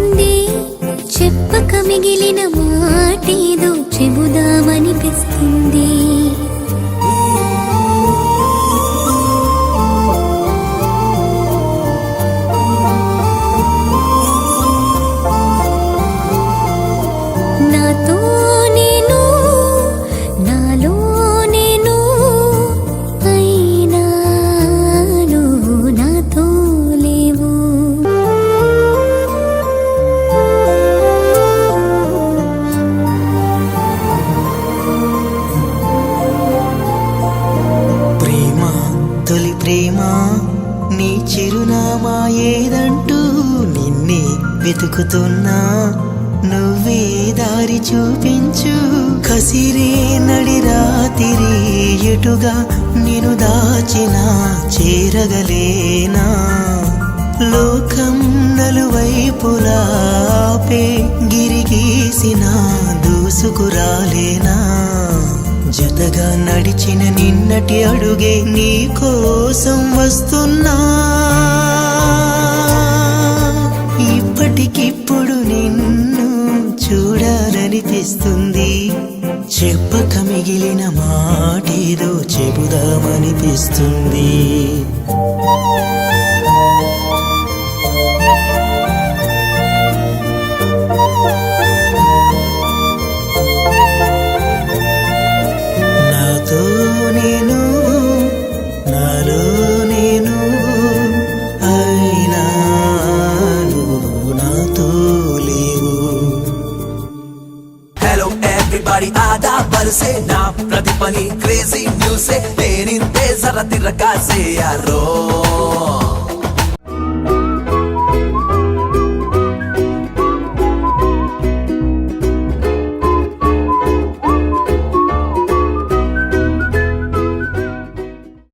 అనిపిస్తుంది, చెప్పక మిగిలిన మాటేదో చెబుదామనిపిస్తుంది. నాతో నేను, నాలో నేను, అయినా నువ్వు నాతో లేవు. ప్రేమ తొలి ప్రేమ నీ చిరునామా ఏదంటూ నిన్నే వెతుకుతున్నా, నువ్వే దారి చూపించు. కసిరే నడి రాతిరి ఎటుగా నేను దాచినా చేరగలేనా, లోకం నలువైపులా ఆపే గిరిగీసిన దూసుకురాలేనా. జతగా నడిచిన నిన్నటి అడుగే నీ కోసం వస్తున్నా, ఇప్పటికిప్పుడు నిన్ను చూడాలనిపిస్తుంది, చెప్పక మిగిలిన మాటేదో చెబుదామనిపిస్తుంది. నాతో నేను, నాలో నేను, అయినా నువ్వు నాతో లేవు. हेलो एवरीबॉडी आधा बरसे ना प्रतिपनी क्रेजी न्यूज़ से तेरी जरा तिरका से यारो